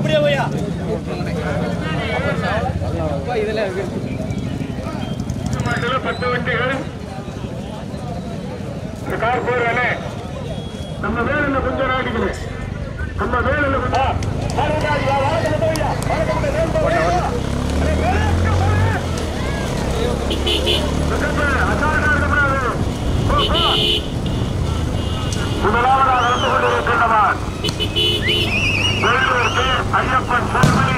அப்படியே போயா இதெல்லாம் இருக்கு 10 வண்டிகள் கார் போறானே நம்ம வேலையில கொஞ்சம் நாட்டிக்கல நம்ம வேலையில கொஞ்சம் முதலாவதாக நடந்து கொண்டிருக்கின்றவர் ஐயப்பன் செல்வி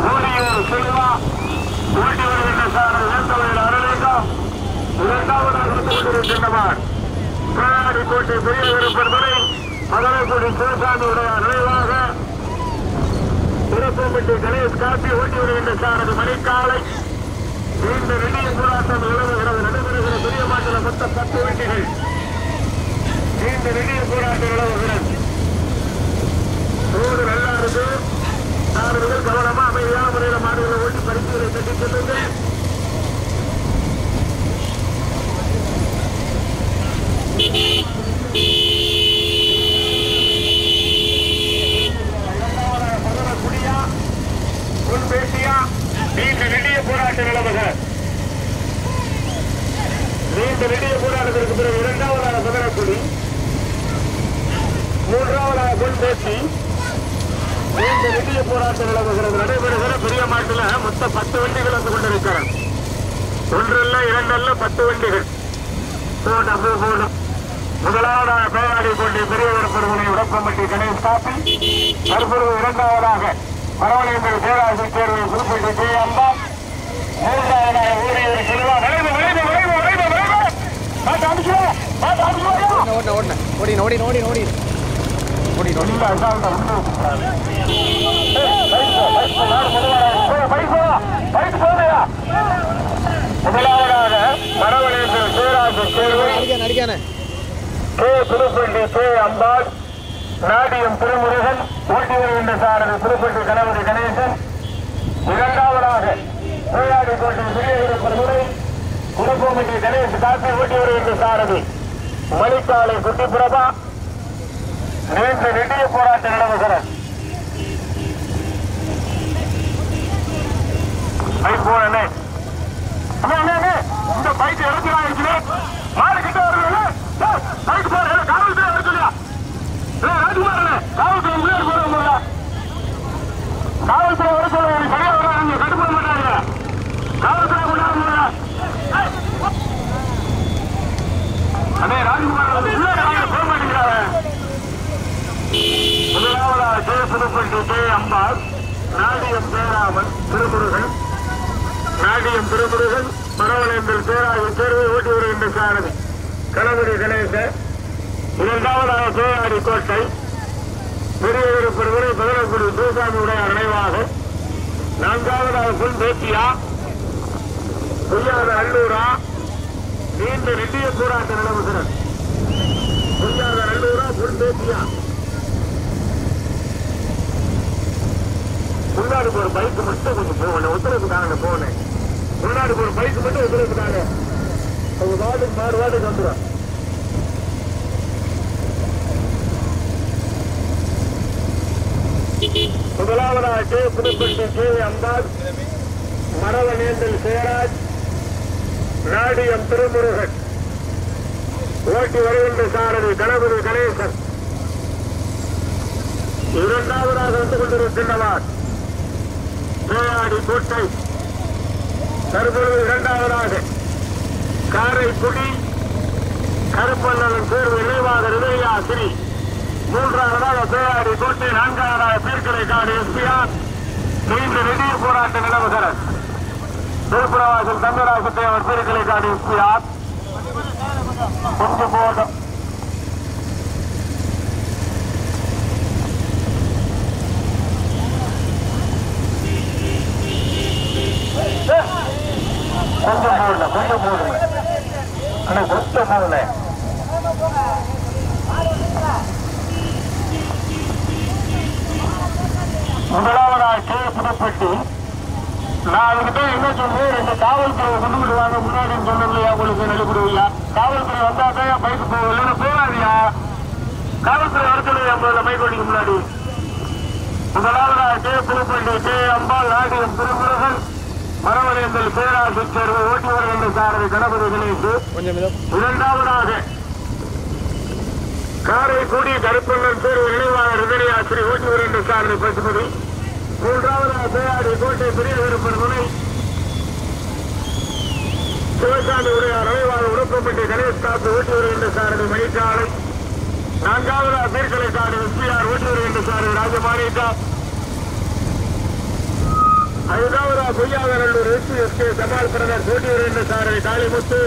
ஊழியூர் செல்வா ஊட்டி வருகின்ற சார் இளந்தவையில் அருளேகம் இரண்டாவதாக நடந்து கொண்டிருக்கின்றவர் கோட்டை பெரிய விருப்பத்தை மதுரைக்குடி சிவசாமியுடைய நினைவாக திருப்பம்பட்டி கணேஷ் காப்பி ஊட்டி வருகின்ற சாரது மணிக்காலை இந்த நெடிய போராட்டம் நிலவுகிறது நடைபெறுகிற பெரிய மாநில மொத்த 10 வண்டிகள் இந்த நெடிய போராட்டம் நிலவுகிறது ரோடு நல்லா இருக்கு 4 பேர் கவனமா அமைதியான முறையில் மாடுகளை ஓட்டி பரிசுகளை கட்டி செல்லுங்கள் குடியா உன் பேசியா நீண்ட நெடிய போராட்ட நிலவுக நீண்ட நெடிய போராட்டத்திற்கு பிறகு இரண்டாவதாக சதனக்குடி மூன்றாவதாக பொன் பேசி நீண்ட நெடிய போராட்ட நிலவுகிறது நடைபெறுகிற பெரிய மாட்டில் மொத்த 10 வண்டிகள் வந்து கொண்டிருக்கிறது ஒன்றல்ல இரண்டல்ல 10 வண்டிகள் போடும் முதலாவதாக பேராடி கொண்டு பெரியவர் பெருமனை உடப்பம்பட்டி கணேஷ் காப்பி தற்பொழுது இரண்டாவதாக பரவலியங்கள் பேராசி தேர்வை குறிப்பிட்டு ஜெயம்பா மூன்றாவதாக ஊழியர் செல்வா முதலாவதாக பரவலியங்கள் பேராசி தேர்வை திருப்பட்டி கே அம்பாள் நாடியம் திருமுருகன் ஊட்டி வருகின்ற சாரதி திருப்பட்டி கணபதி கணேசன் இரண்டாவதாக பேயாடி கோட்டை பெரியவரை குருப்பம்பட்டி கணேஷ் காப்பி ஊட்டி வருகின்ற சாரதி மணிக்காலை குட்டிப்பிரபா நீண்ட நெடிய போராட்ட நிலவுகிறது போனே இந்த பைக் எடுத்துக்காங்க மாடு கிட்ட வருது பைக் போற காவல்துறை எடுக்கலையா ராஜ்குமார் காவல்துறை முன்னாடி போற காவல்துறை வர சொல்ல சரியா வர கட்டுப்பட மாட்டாங்க காவல்துறை கொண்டாட அதே ராஜ்குமார் போக மாட்டேங்கிறாங்க முதலாவதாக ஜெயசுரப்பட்டி கே அம்பாள் நாடியம் பேராமன் திருமுருகன் நாடியம் திருமுருகன் பரவலேந்தல் பேராஜன் தேர்வை ஓட்டி வருகின்ற சாரதி கணபதி கணேசன் இரண்டாவதாக பேயாடி கோட்டை பெரியவர் பெருவரை பதினக்குடி சிவசாமியுடைய நினைவாக நான்காவதாக பொன் பேச்சியா பொய்யாத அல்லூரா நீண்ட நெடிய போராட்ட நிலவுகிறது பொய்யாத அல்லூரா பொன் பேச்சியா முன்னாடி ஒரு பைக்கு மட்டும் கொஞ்சம் போகணும் உத்தரவுக்காக போனேன் முன்னாடி ஒரு பைக்கு மட்டும் உத்தரவுக்காக அவங்க வார்டுக்கு மாறுவாடுக்கு வந்துடும் முதலாவதாக கே புதுப்பட்டி கே அம்பாள் மரவனேந்தல் சேராஜ் நாடியம் திருமுருகன் ஓட்டி வருகின்ற சாரதி கணபதி கணேசன் இரண்டாவதாக வந்து கொண்டிருக்கின்றவர் பேயாடி கோட்டை தற்பொழுது இரண்டாவதாக காரைக்குடி கருப்பண்ணன் தேர்வு நினைவாக நிலையா ஸ்ரீ மூன்றாவதாக பேயாடி கோட்டை நான்காவதாக பீர்க்கலை காடு எஸ்பிஆர் நீண்ட நெடிய போராட்ட நிலவுகிறது திருப்புரவாசல் தங்கராசத்தை அவர் பீர்க்கலை காடு எஸ்பிஆர் கொஞ்சம் போதும் கொஞ்சம் போடல ஆனா கொஞ்சம் போடல முதலாவதாக கே புதுப்பட்டி நான் அதுக்கிட்ட என்ன சொல்றேன் 2 காவல்துறை கொண்டு விடுவாங்க முன்னாடி சொன்னலையா உங்களுக்கு நெல்லிப்படுவியா காவல்துறை வந்தாதான் பைக்கு போகல போகாதியா காவல்துறை வர சொல்லுங்க 50 மைக் ஓட்டிக்கு முன்னாடி முதலாவதாக புதுப்பள்ளி கே அம்பாள் நாடியம் திருமுருகன் மரவனேந்தல் பேராசி சேர்வு ஓட்டி வருகின்ற சாரதி கணபதி கணேசு. இரண்டாவதாக காரைக்குடி கருப்பண்ணன் தேர்வு நினைவாக ரிதனியாசிரி ஓட்டி வருகின்ற சாரதி பசுபதி. மூன்றாவதாக பேராடி கோட்டை பெரிய விருப்பன் முனை சிவசாமி உடையார் நினைவாக உடப்பம்பட்டி கணேஷ் காப்பு ஓட்டி வருகின்ற சாரதி மணிக்காலை. நான்காவதாக பீர்கலைக்காடு எஸ்பிஆர் ஓட்டி வருகின்ற சாரதி ராஜமாணிக்கா. ஐந்தாவதாக பொய்யாவநல்லூர் எஸ்கே சமால் பிரதர் ஓட்டி வருகின்ற சாரதி காளிமுத்து.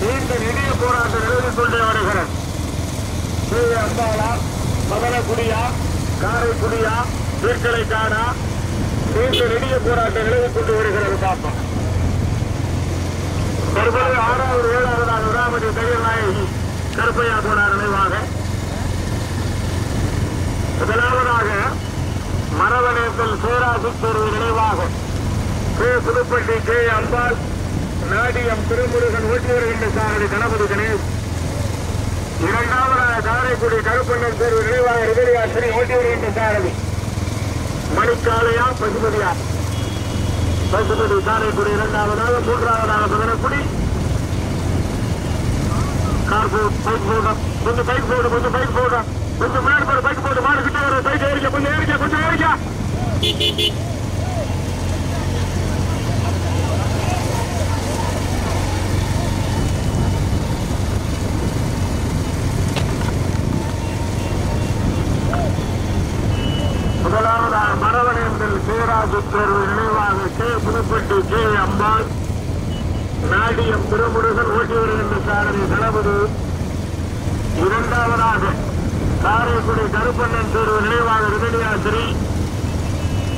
நீண்ட நெடிய போராட்டம் நிலவிக் கொண்டே வருகிறார். அம்பாளா, மதனகுடியா, காரைக்குடியா, பீர்கலைக்காடா, நீண்ட நெடிய போராட்டம் நிலவிக் கொண்டு வருகிறது. பார்ப்போம். தற்போது 6வது 7வதாக விராமதி தையல் நாயகி கருப்பையா போனார் நினைவாக. முதலாவதாக மரவனேந்தல் பேராசி தேர்வு நினைவாக கே புதுப்பட்டி கே அம்பாள் நாடியம் திருமுருகன் ஓட்டி வருகின்ற சாரதி கணபதி கணேஷ். இரண்டாவதாக காரைக்குடி கருப்பண்ணன் தேர்வு நினைவாக ரிதரியாசிரி ஓட்டி வருகின்ற சாரதி மணிக்காலையா பசுபதியா. பசுபதி காரைக்குடி இரண்டாவதாக. மூன்றாவதாக மதனக்குடி கார்போர்ட் பைக் போடும். கொஞ்சம் பைக் போடு, கொஞ்சம் பைக் போடு, கொஞ்சம் முன்னாடி போடு, பைக் போடு. மாடு கிட்ட வர பைக் ஏறிக்க, கொஞ்சம் ஏறிக்க, கொஞ்சம் ஏறிக்க. முதலாவதாக மரவனேந்தல் பேராசி தேர்வு நினைவாக கே புதுப்பட்டி கே அம்பாள் நாடியம் திருமுருகன் ஓட்டி வருகின்ற சாரதி கணபதி. இரண்டாவதாக காரைக்குடி கருப்பண்ணன் தேர்வு நினைவாக ரிதனியாசிரி.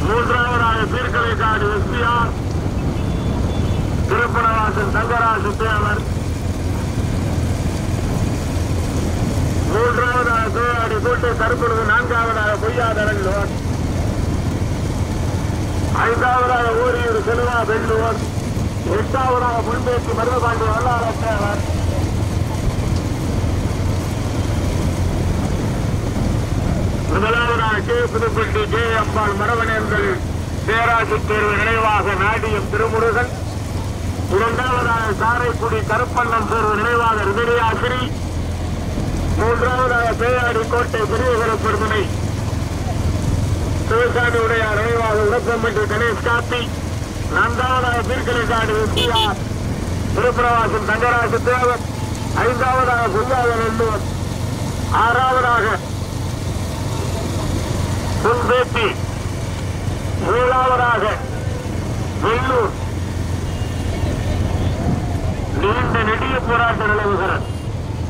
மூன்றாவதாக பீர்கலைக்காடு எஸ்பிஆர் திருப்பணவாசன் தங்கராசு தேவர். மூன்றாவதாக பேராடி கோட்டை கருப்பணது. நான்காவதாக பொய்யாதரங்கோர். ஐந்தாவதாக ஓரியூர் செல்வா வெள்ளூர். எட்டாவதாக முன்பேற்றி மருதபாண்டி வல்லாளர் தேவர். முதலாவதாக கே புதுப்பட்டி கே அம்பாள் மரவனேந்தல் பேராசி தேர்வு நினைவாக நாடியம் திருமுருகன். இரண்டாவதாக காரைக்குடி கருப்பண்ணன் தேர்வு நினைவாக ரிதரியாசிரி. மூன்றாவதாக பேயாடி கோட்டை பெரியகரப்பெருமனை சிவசாமி உடையார் நினைவாக உடப்பம்பட்டி கணேஷ் காப்பி. நான்காவதாக பீர்கலைக்காடு எஸ்பிஆர் திருப்பரவாசன் தங்கராசு தேவர். ஐந்தாவதாக பொய்யாவநல்லூர். ஆறாவதாக புன்பேட்டி. ஏழாவதாக வெள்ளூர். நீண்ட நெடிய போராட்ட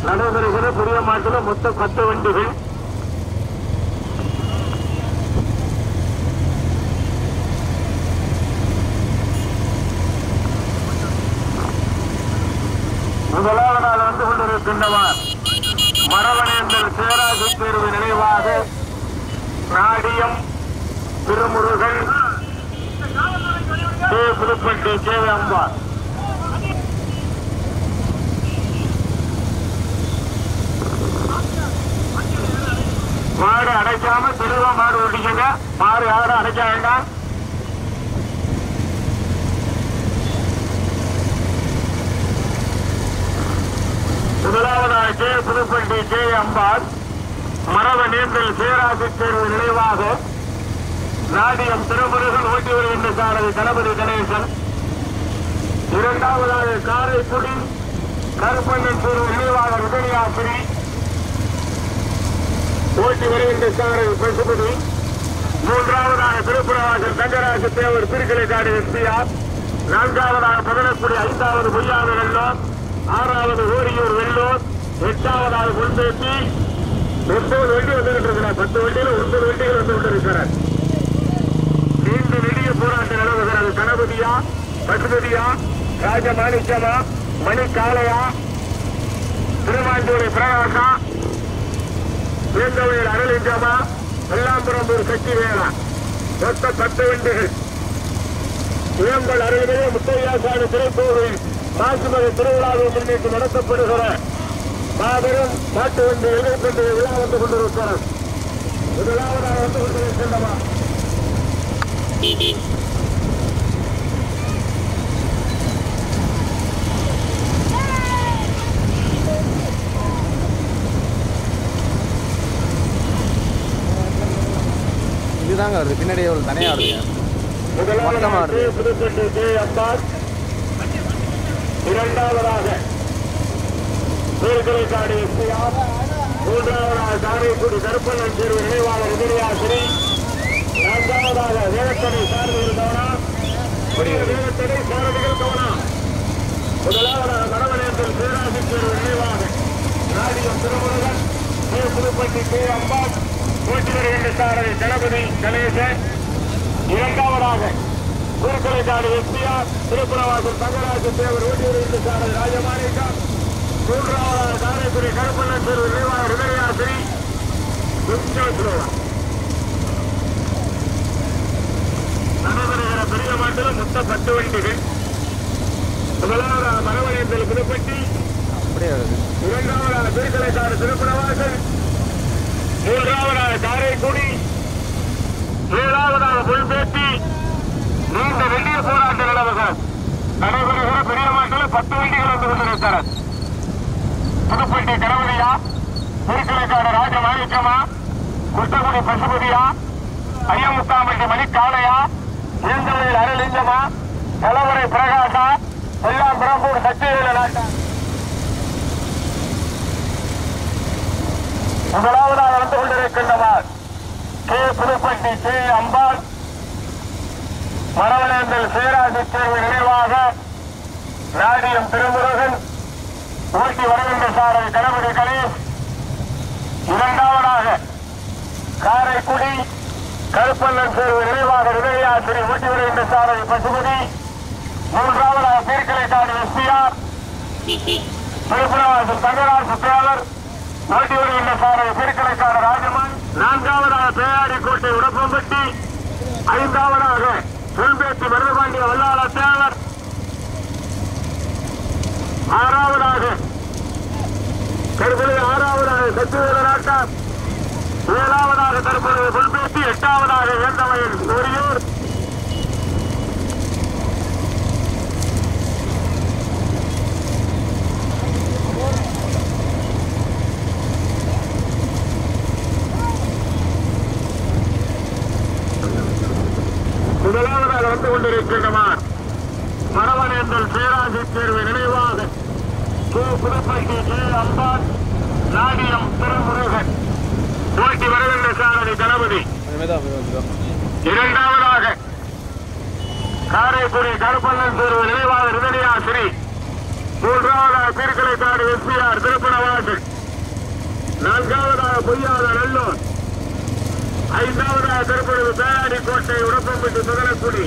நடைபெறுகிற பெரிய மாட்டில் மொத்தம் 10 வண்டிகள். முதலாவதாக வந்து கொண்டிருக்கின்றவர் மரவனேந்தல் பேராசி தேர்வு நினைவாக நாடியம் திருமுருகன் கே புதுப்பட்டி கே அம்பாள். மாடு அடைக்காம தெளிவா மாடு ஓட்டிக்கங்க. மாடு யாரும் அடைக்க வேண்டாம். முதலாவதாக கே புதுப்பட்டி கே அம்பாள் மரவனேந்தல் பேராசி தேர்வு நினைவாக நாடியம் திருமுருகன் ஓட்டி வருகின்ற சாரதி கணபதி கணேசன். இரண்டாவதாக காரைக்குடி கருப்பண்ணன் தேர்வு நினைவாக ரிதனியாசிரி ஓட்டி வருகின்ற சாரதி பசுபதி. மூன்றாவதாக திருப்புரவாசல் தங்கராசு தேவர் பீர்கலைக்காடு எஸ்பிஆர். நான்காவதாக மதனக்குடி. ஐந்தாவது பொய்யாவநல்லூர். ஆறாவது ஓரியூர் வெள்ளூர். எட்டாவதாக முன்பேற்றி. 9 வண்டி வந்துகிட்டு இருக்கிறார். 10 வண்டியில் 9 வண்டிகள் வந்து கொண்டிருக்கிறார். நீண்ட நெடிய போராட்டம் நிலவுகிறது. கணபதியா, பசுபதியா, ராஜமாணிக்கமா, மணிக்காலையா, திருமாஞ்சோலை பிரகாசா, வேந்தவையில் அருளிஞ்சமா, வெள்ளாம்பரம்பூர் சக்தி வேளா. மொத்தம் 10 வண்டிகள். இளம்பல் அருள்மிகு முத்தையாசாமி திரைக்கோவில் மாசுமதி திருவிழாவை முன்னிட்டு நடத்தப்படுகிற மாபெரும் மாட்டு வண்டி 75 விழா வந்து கொண்டிருக்கிறது. முதலாவதாக வந்து கொண்டிருக்கின்றமா இதுதாங்க வருது பின்னாடி எவ்வளோ தனியாக வருது மொத்தமாக வருது. புதுப்பட்டி கே அப்பாஸ். இரண்டாவதாக சீர்கலைக்காடு எஸ்பிஆர். மூன்றாவதாக காரைக்குடி கருப்பண்ணன் தேர்வு நினைவாளர் விஜயாசிரி. நான்காவதாக வேகத்தடை சாரதிகள் கவனா. வேகத்தடை சாரதிகள் கவனா. முதலாவதாக கடவனேந்தில் பேராசி தேர்வு நினைவாக நாடியம் திருமுருகன். புதுப்பட்டி கே அப்பாஸ். போட்டி வருகின்ற சாரதி தளபதி கணேசன். இரண்டாவதாக சீர்கலைக்காடு எஸ்பிஆர். திருப்புறவாசல் தங்கராஜு தேவர். ஓட்டி வருகின்ற சாரதி ராஜமாணிக்கம். மூன்றாவதாக காரைக்குடி கருப்பண்ணன் தேர்வு நினைவாளர் விஜயாசிரி. நடைபெறுகிற பெரிய மாட்டில் மொத்தம் 10 வண்டிகள். முதலாவதாக மரவணையத்தில் புதுப்பட்டி. இரண்டாவதாக சீர்கலைக்காடு திருப்புறவாசல். மூன்றாவதாக காரைக்குடி. ஏழாவதாக புல்பேட்டி. நீண்ட வெள்ளிய போராட்ட நிலவுகள் நடைபெறுகிற பெரிய மாட்டில் 10 வண்டிகள் வந்து கொண்டிருக்கிறது. புதுப்பட்டி கணபதியா, சீர்கலைக்காடு ராஜமாணிக்கமா, குட்டகுடி பசுபதியா, ஐயமுத்தாம்பட்டி மணிக்காளையா, இளந்தலையில் அருளிங்கமா, கலவரை பிரகாசா, எல்லாம் பிரம்பூர் சக்திவேல நாட்டா. முதலாவதாக வந்து கொண்டிருக்கின்றனர் கே புதுப்பட்டி கே அம்பாள். மரவனேந்தல் சேராசி தேர்வு நினைவாக நாடியம் திருமுருகன். ஓட்டி வருகின்ற சாரதி கணபதி கணேஷ். இரண்டாவதாக காரைக்குடி கருப்பண்ணன் தேர்வு நினைவாக விஜயாசிரி. ஓட்டி வருகின்ற சாரதி பசுபதி. மூன்றாவதாக சீர்கலைக்காடு எஸ்பிஆர். திருப்புறவாசல் தங்கராஜு தேவர். ஓட்டி வருகின்ற சாரதி சீர்கலைக்காடு ராஜமான். நான்காவதாக பேயாடிக்கோட்டை உடப்பம்பட்டி. ஐந்தாவதாக புல்பேட்டி மருதபாண்டிய வல்லாள தேவர். ஆறாவதாக தற்பொழுது சக்திவேல நாட்டார். ஏழாவதாக தற்பொழுது புல்பேட்டி. எட்டாவதாக வேந்தவயல் ஒரியூர். முதலாவதாக வந்து கொண்டிருக்கின்றனர் மரவனேந்தல் சேராசி தேர்வு நினைவாக கே புதுப்பட்டி கே அம்பாள். நாடியம் திருமுருகன். ஓட்டி வருகின்ற சாரதி கணபதி. இரண்டாவதாக காரைக்குடி கருப்பண்ணன் தேர்வு நினைவாக விஜயாசிரி. மூன்றாவதாக சீர்கலைக்காடு எஸ்பிஆர் திருப்புறவாசல். நான்காவதாக பொய்யாத நல்லூர். ஐந்தாவதாக தற்பொழுது பேயாடிக்கோட்டை உடப்பம்பட்டி முதலக்குடி.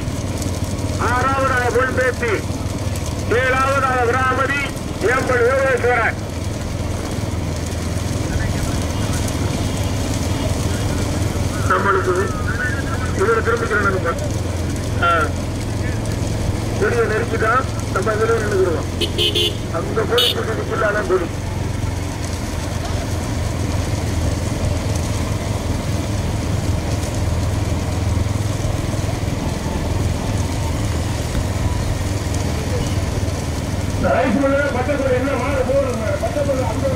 ஆறாவதாக புல்பேட்டி. ஏழாவதாக கிராமதி ஏம்பல் யோகேஸ்வரன். நம்மளுக்கு இதில் திரும்பிக்கிறோம். கொடியை நெருக்கிதான் நம்ம இதில் நின்றுக்கிறோம். அந்த கொடி குடிக்கலான கொடி. பட்டப்பொருள் என்ன மாறு போடுங்க. பட்டப்பொருள் அந்த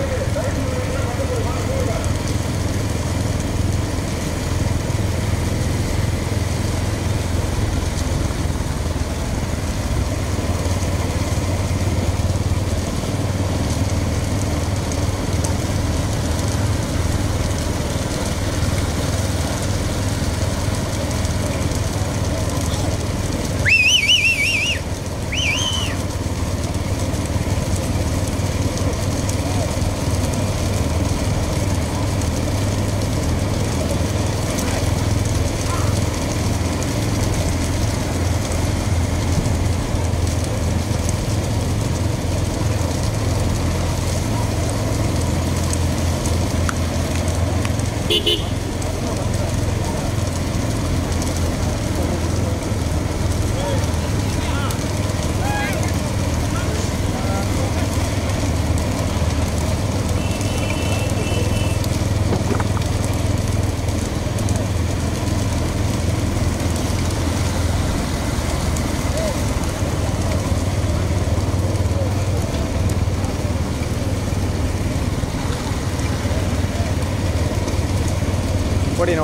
ஓடின்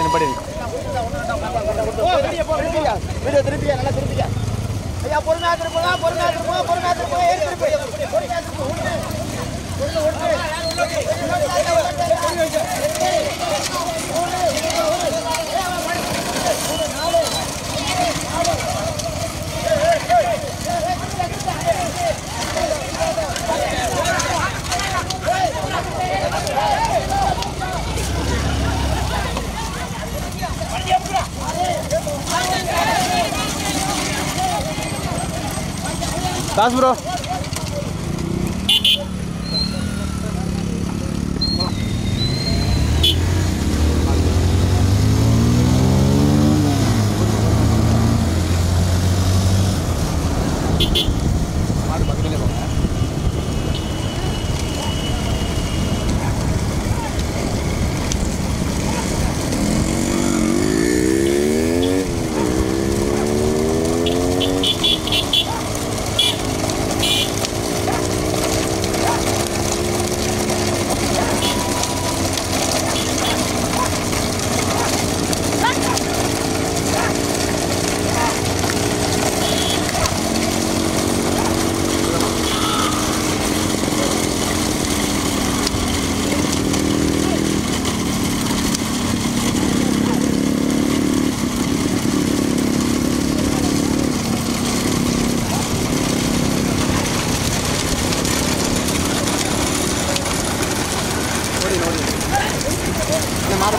நிப்பாடி திருப்பியா நல்லா திருப்பியா ஐயா பொறுமையா தாஸ் ப்ரோ மாடு பக்கத்துலேயே போங்க.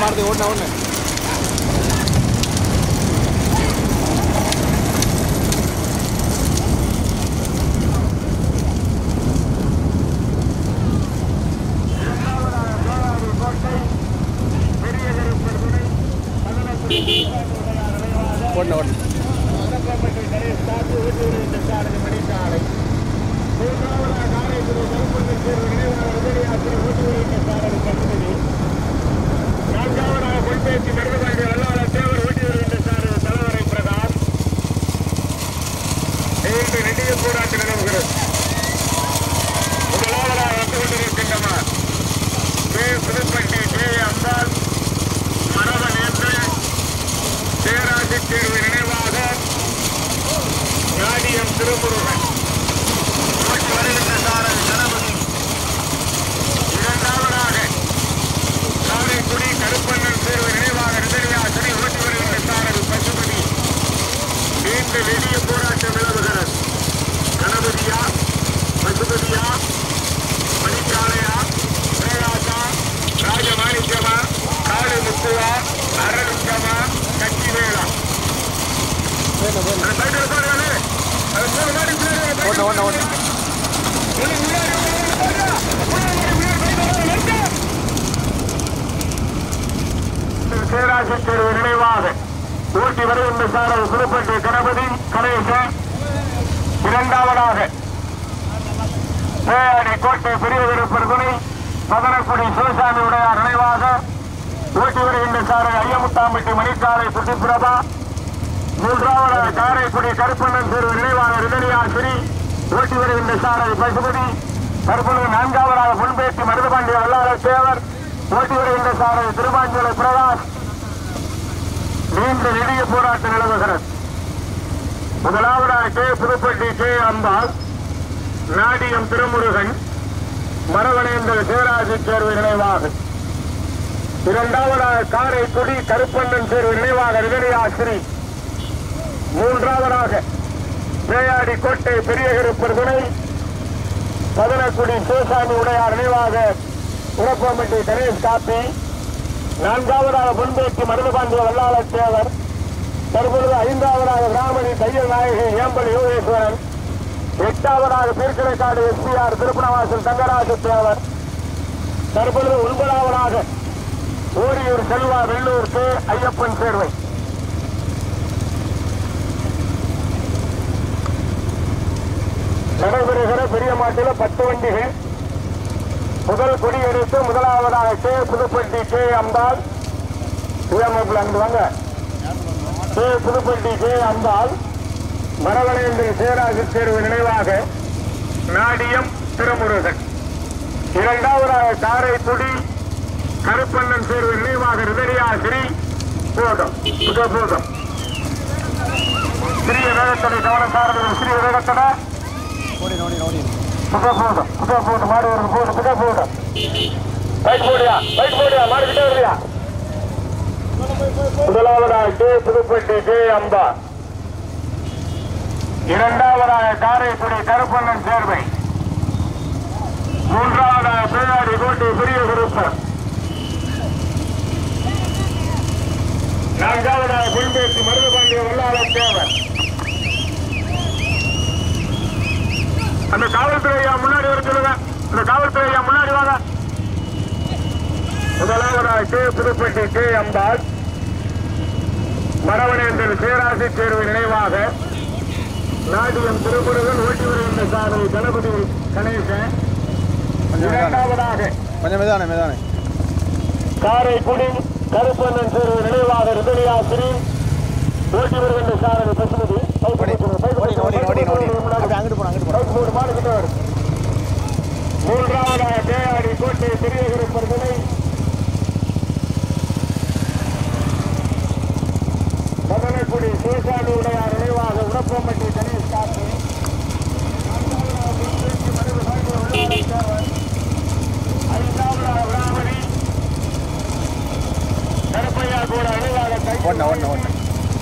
மாறுது ஓடுன நினைவாக ஊட்டி வருகின்ற சாரல் புதுப்பட்டி கணபதி கணேசன். இரண்டாவதாக பேயாடி கோட்டை பெரிய விருப்பர் துணை மதனக்குடி சிவசாமி உடையார் நினைவாக ஊட்டி வருகின்ற சாரல் ஐயமுத்தாம்பட்டி மணிக்காலை சுட்டிப்பிரபா. மூன்றாவதாக காரைக்குடி கருப்பண்ணன் தேர்வு நினைவாக ரிதனியார் ஸ்ரீ ஊட்டி வருகின்ற சாரல் பசுபதி. தற்பொழுது நான்காவதாக முன்பேற்றி மருதுபாண்டிய வல்லாளர் தேவர் ஓட்டி வருகின்ற சாரல் திருவாஞ்சலை பிரகாஷ். நீண்ட நெடிய போராட்டம் நிலவுகிறது. முதலாவதாக கே புதுப்பட்டி கே அம்பாள், நாடியம் திருமுருகன், மரவணேந்தர் சிவராஜி தேர்வு நினைவாக. இரண்டாவதாக காரைக்குடி கருப்பண்ணன் தேர்வு நினைவாக ரிதனியாஸ்ரீ. மூன்றாவதாக பேயாடி கோட்டை பெரிய கருப்பர் துணை மதனக்குடி சிவசாமி உடையார் நினைவாக உரப்பம்பட்டி கணேஷ் காப்பி. நான்காவதாக முன்பேற்றி மருதுபாண்டிய வல்லாளர் தேவர். தற்பொழுது ஐந்தாவதாக பிராமணி தையல் நாயகி ஏம்பல் யோகேஸ்வரன். எட்டாவதாக பீர்க்கடைக்காடு எஸ்பிஆர் திருப்பணவாசல் தங்கராசு தேவர். தற்பொழுது ஒன்பதாவதாக ஓரியூர் செல்வா வெள்ளூர் கே ஐயப்பன் சேர்வை. நடைபெறுகிற பெரிய மாட்டில 10 வண்டிகள். முதல் கொடி எடுத்து முதலாவதாக கே புதுப்பட்டி கே அம்பாள், சுயமப்பில் அங்கு வாங்க. கே புதுப்பட்டி கே அம்பாள் மரவளையந்தில் சேராசி தேர்வு நினைவாக நாடியம் திருமுருகன். இரண்டாவதாக காரைக்குடி கருப்பண்ணன் தேர்வு நினைவாக ரிதரியாசிரி போதும் போதும். சிறிய வேகத்தடை கவனக்காரர்கள் சிறிய வேகத்தடை போதும் மாடு வருது போதும் போதும். பைக் போடியா மாடுகிட்டே வருதியா. முதலாவதாக கே புதுப்பட்டி கே அம்பா, இரண்டாவதாக காரைக்குடி கருப்பண்ணன் சேர்வை, மூன்றாவதாக பேராடி கோட்டை பெரிய குருப்பர், நான்காவதாக புல்பேசி மருதுபாண்டிய வல்லாளர் தேவர். அந்த காவல்துறையா முன்னாடி வர சொல்லுங்க. அந்த காவல்துறையா முன்னாடி வாங்க. முதலாவதாக கே புதுப்பட்டி கே அம்பாள் மரவணேந்தில் சேராசி தேர்வு நினைவாக நாடியம் திருமுருகன் ஓட்டி வருகின்ற சாரதி கணபதி கணேசன். இரண்டாவதாக கொஞ்சம் மெதானே காரைக்குடி கருப்பண்ணன் தேர்வு நினைவாக ரிதலியாசிரி ஓட்டி வருகின்ற சாரதி பசுமதி. மூன்றாவதாக பேராடி கோட்டை பெரிய குருப்பர் துணை, மதனக்குடி சேசாமி உடையார் நினைவாக உடப்பம்பட்டி கணேஷ் காப்பு. ஐந்தாவதாக விராமணி கருப்பையா கூட நினைவாக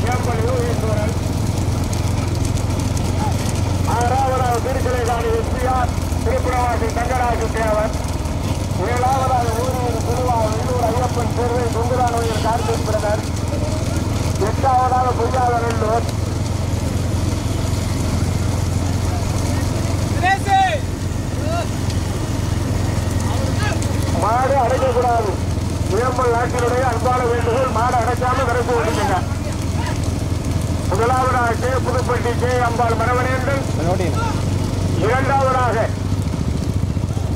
கேம்பல் யோகேஸ்வரன். ஆறாவதாக திருக்கலைகாணி எஸ்பிஆர் திருப்புரவாசி தங்கராஜு தேவர். ஏழாவதாக ஊரூர் திருவாரூர் உள்ளூர் ஐயப்பன் சேர்வை தொங்குரானோயில் கார்த்திக் பிரதர். எட்டாவதாக பொய்யாத நெல்லூர். மாடு அடைக்கக்கூடாது. வேம்பல் நாட்டினுடைய அன்பான வேண்டுகோள், மாடு அடைக்காம கரைச்சு ஓடிக்கங்க. முதலாவதாக கே புதுப்பட்டி கே அம்பாள் மரவணேந்தல், இரண்டாவதாக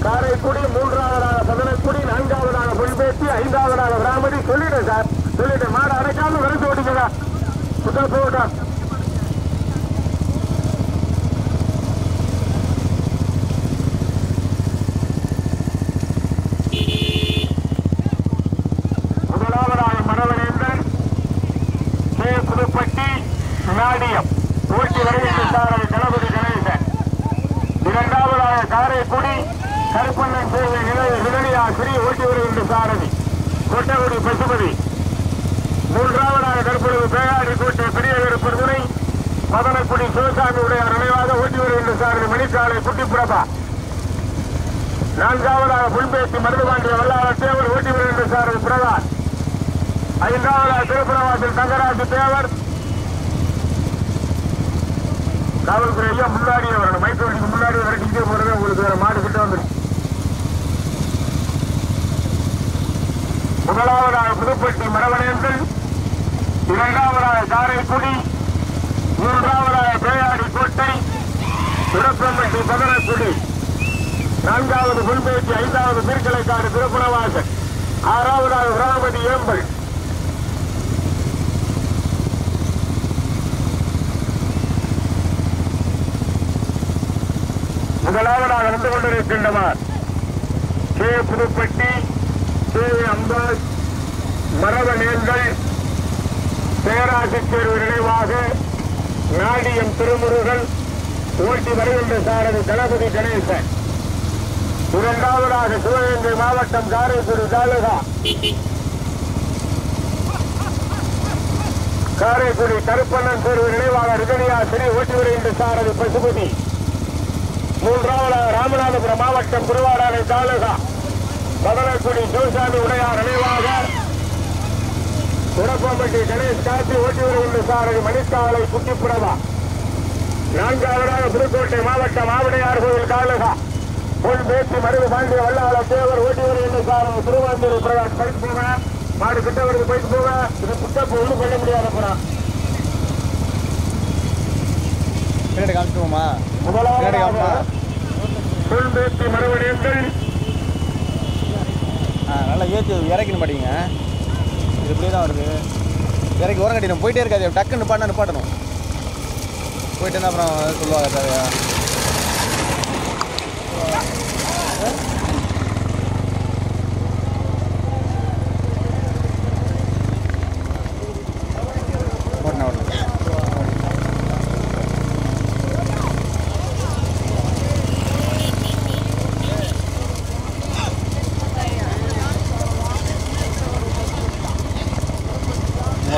காரைக்குடி, மூன்றாவதாக பதனக்குடி, நான்காவதாக புல்பேசி, ஐந்தாவதாக விராமதி. சொல்லிட்டேன் சார், சொல்லிட்டேன். மாடு அடைக்காம கரைச்சு ஓடிக்கங்க. முதல் போகட்டும். முதலாவதாக மரவணேந்தல் கே புதுப்பட்டி நாடியம் ஓட்டி வருகின்ற சாரதி கணபதி கணேசன். இரண்டாவதாக காரைக்குடி கருப்பண்ணன் சேவை நிலையாசிரி ஓட்டி வருகின்ற சாரதி கொட்டகுடி பசுபதி. மூன்றாவதாக தற்பொழுது பேயாடி கோட்டை பெரிய கருப்பர் துணை, மதனக்குடி சிவசாமி உடையார் நினைவாக ஓட்டி வருகின்ற சாரதி மணிக்காலை குட்டிப்பிரபா. நான்காவதாக புல்பேசி மருதுபாண்டிய வல்லாளர் தேவர் ஓட்டி வருகின்ற சாரதி பிரகாஷ். ஐந்தாவதாக திருப்புரவாசல் தங்கராஜு தேவர். காவல்துறை ஐயா முன்னாடியே வரணும். மைக்கோடிக்கு முன்னாடியே விரட்டிக்கிட்டே போறது உங்களுக்கு வேற மாடு கிட்ட வந்துடும். முதலாவதாக புதுப்பட்டி மரவணேந்தல், இரண்டாவதாக காரைக்குடி, மூன்றாவதாக பேயாடி கோட்டை உடப்பம்பட்டி பதனக்குடி, நான்காவது புல்பேசி, ஐந்தாவது திருக்கலைக்காடு திருப்புரவாசல், ஆறாவதாக விராமதி ஏம்பல். முதலாவதாக நடந்து கொண்டிருக்கின்றனர் கே புதுப்பட்டி கே அம்பாள் மரவணேந்தல் பேராசி தேர்வு நினைவாக நாடியம் திருமுருகன் ஓட்டி வருகின்ற சாரதி கணபதி கணேசன். இரண்டாவதாக சிவகங்கை மாவட்டம் காரைக்குடி தாலுகா காரைக்குடி கருப்பண்ணன் தேர்வு நினைவாக ரிதனியாசிரி ஓட்டி வருகின்ற சாரதி பசுபதி. மூன்றாவதாக ராமநாதபுரம் மாவட்டம் திருவாடானை தாலுகா மதனக்குடி சிவசாமி உடையார் நினைவாக உடப்பம்பட்டி கணேஷ் காட்சி ஓட்டி வருகின்ற சாரதி மணிக்காலை குட்டிப்புறவா. நான்காவதாக புதுக்கோட்டை மாவட்டம் ஆவடையார் கோயில் தாலுகா புல்பேசி மருதுபாண்டிய வல்லாளர் தேவர் ஓட்டி வருகின்ற சாரதி திருவாந்தூர் பிரகாஷ். பைக்கு போக மாடு கிட்ட வருது, பைக்கு போக. இது புத்தப்பு ஒன்றும் பண்ண முடியாத போறான். முதலாவதாக புல்பேசி மரவணேந்தல் நல்லா ஏற்றி இறக்கின மாட்டீங்க. இது இப்படியே தான் வருது. இறக்கி ஓரம் கட்டிடும் போயிட்டே இருக்காது. டக்குன்னு நிப்பாட்டணும். போயிட்டு என்ன அப்புறம் சொல்லுவாங்க தேவையா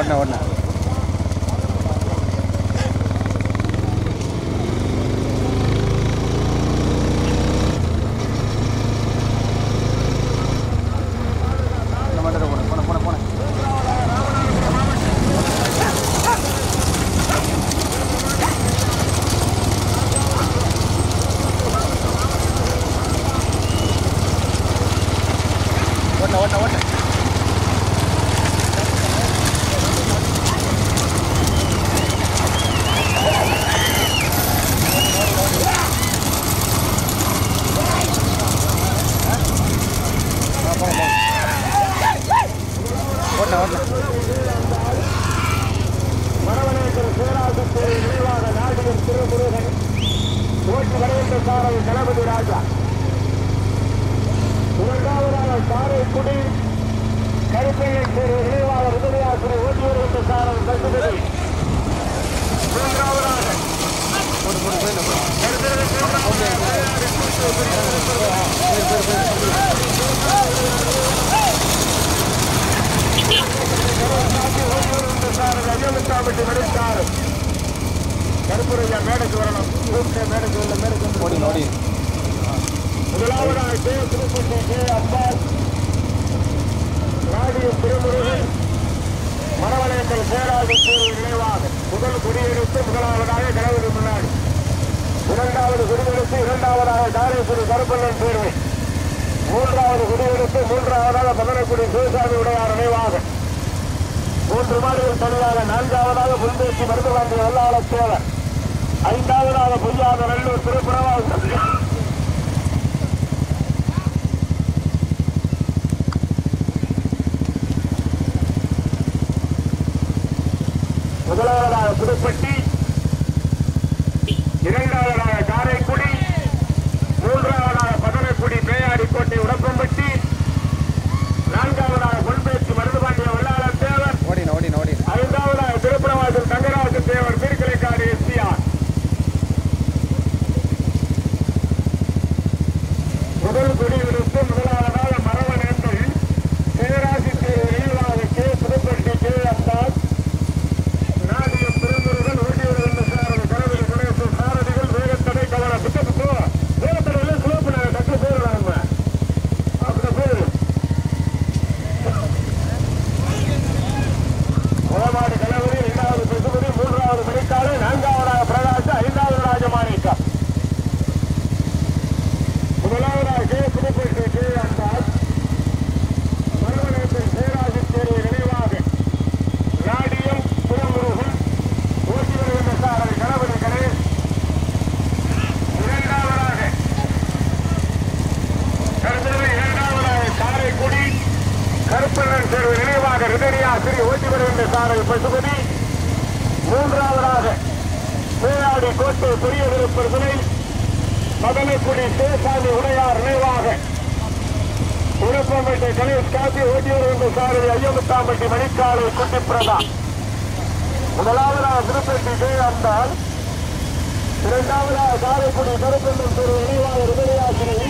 ஓடனா மரவனேஸ்வரர் பேராசிரியர் நினைவாக நாடியம் திருமுருகன் ஓட்டி வருகின்ற சாரதி தளபதி ராஜா. இரண்டாவதாக காரைக்குடி கருப்பையை சேர்வு நினைவாக உதவியாசிரியர் ஓட்டி வருகின்ற சாரதி பசுபதி. மூன்றாவதாக ஐயமுத்தாம்பட்டி மடித்தார். கருப்புரையா மேடைக்கு வரணும். மேடைக்கு உள்ள மேடைக்கு ஓடி முதலாவதாக கே திருப்பதி கே அப்பாஸ் நாடியம் திருமுருகன் மரவளையங்கள் பேராசிரியர் நினைவாக முதல் குடியெடுத்து முதலாவதாக கணவருக்கு முன்னாடி, இரண்டாவது குடியெடுத்து இரண்டாவதாக தாரேஸ்வரி கருப்பண்ணன் தேர்வை, மூன்றாவது குடியெடுத்து மூன்றாவதாக மதனக்குடி சிவசாமி உடையார் நினைவாக 3 மாடுகள் தனியாக, நான்காவதாக புல்பேசி மருதுவாண்டி வெள்ளாளர் சேவர், ஐந்தாவதாக பொய்யாத நல்லூர் திருப்புறவாசல். முதலாவதாக புதுப்பட்டி, இரண்டாவதாக காரைக்குடி, மூன்றாவதாக பதனக்குடி பேயாடிக்கோட்டை உடப்பம்பட்டி, நான்காவதாக பொன்பேச்சி மருதுபாண்டிய வெள்ளாளர் தேவர், ஐந்தாவதாக திருப்புறவாசல் தங்கராஜு தேவர் பீர்கலைக்காடு எஸ்பிஆர். முதல் குடியிருப்பு முதலாவதாக மரவனேந்தல் பேராசிரியர் நினைவாக கே புதுப்பட்டி கே அம்பாஸ் நாடியம் திருமுருகன் ஓட்டியவர் சாரதி கரவில் கணேச சாரதிகள் வேகத்தடை கவன பிக்கப்பு வேகத்தடையில சிவப்பு டக்கு பேர் நம்ம அப்படி பேர் கோமாடி கணவரி, 2வது பசுபதி, 3வது மணிக்காடு, 4வதாக பிரகாஷ், 5வது ராஜமாணிக்கா. முதலாவதாக கே புதுப்பட்டி கே அம்பாஸ் மரவனேஸ்வரர் பேராசிரியர் நினைவாக நாடியம் திருமுருகன் ஓட்டி வருகின்ற சாரதி கணபதி கணேஷ். இரண்டாவதாக காரைக்குடி கருப்பண்ணன் தேர்வு நினைவாக ரிதனியா சிறி ஓட்டி வருகின்ற சாரதி பசுபதி. மூன்றாவதாக பேயாடி கோட்டை பெரிய விருப்பர் துணை மதனக்குடி சேசாமி உடையார் நினைவாக உடப்பம்பேட்டை கணேஷ் காப்பி ஓட்டி வருகின்ற சாரதி ஐயமுத்தாம்பட்டி மணிக்காலை குட்டிப்பிரதா. முதலாவதாக திருப்பதி கே அந்தால், இரண்டாவதாக காரைக்குடி கருப்பண்ணன் தேர்வு நினைவாக ரிதனியாசிரி,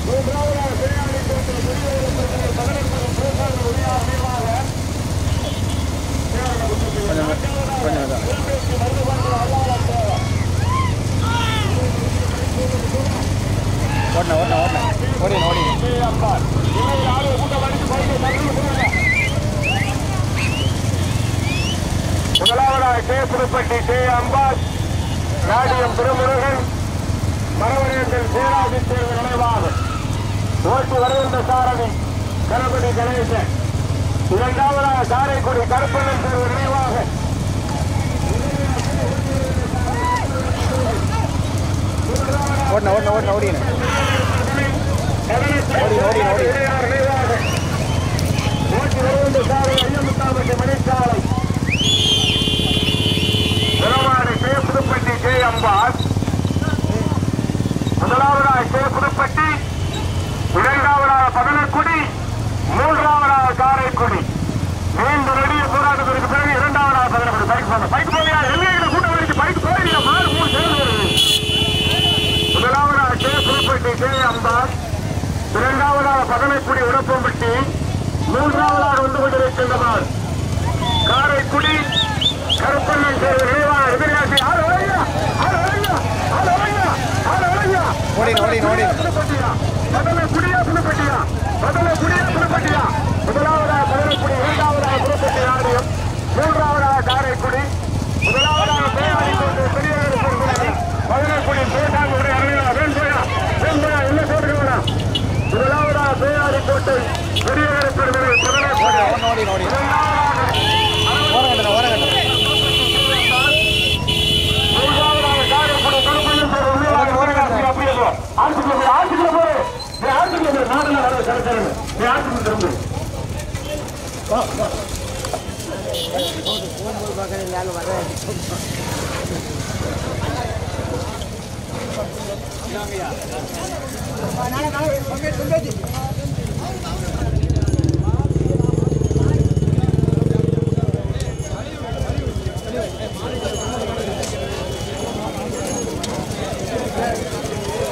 மூன்றாவதாக பேயாடி கோட்டை பெரிய விருப்பர் துணை மதனக்குடி சேசாமி உடையார் நினைவாக முதலாவதாக கே புதுப்பட்டி கே அம்பாஸ் நாடியம் திருமுருகன் மரவனேந்தல் பேராசிரியர் நினைவாக ஓட்டி வருகின்ற சாரதி கணபதி கணேசன். இரண்டாவதாக காரைக்குடி கருப்பண்ணன் தேர்வு நினைவாக ஓட்டி வருகின்ற சாரதி கொண்டிருக்கின்றார். இரண்டாவதாக பதனைக்குடி உடப்பம்பட்டி, மூன்றாவதாக வந்து கொண்டிருக்கின்றவர் காரைக்குடி கருப்பண்ணன் சேர்ந்த நினைவான எதிர்காட்சி முதலாவதாக பதனைக்குடி, இரண்டாவதாக புறப்பட்டி ஆடியம், மூன்றாவதாக காரைக்குடி, முதலாவதாக பெரிய பதனைக்குடி பேட்டாங்குடி அருமையா வேண்போயா என்ன போட்டுக்கோடா. முதலாவதாக பேயாடிக்கோட்டை பெரிய பெருமனை நாளை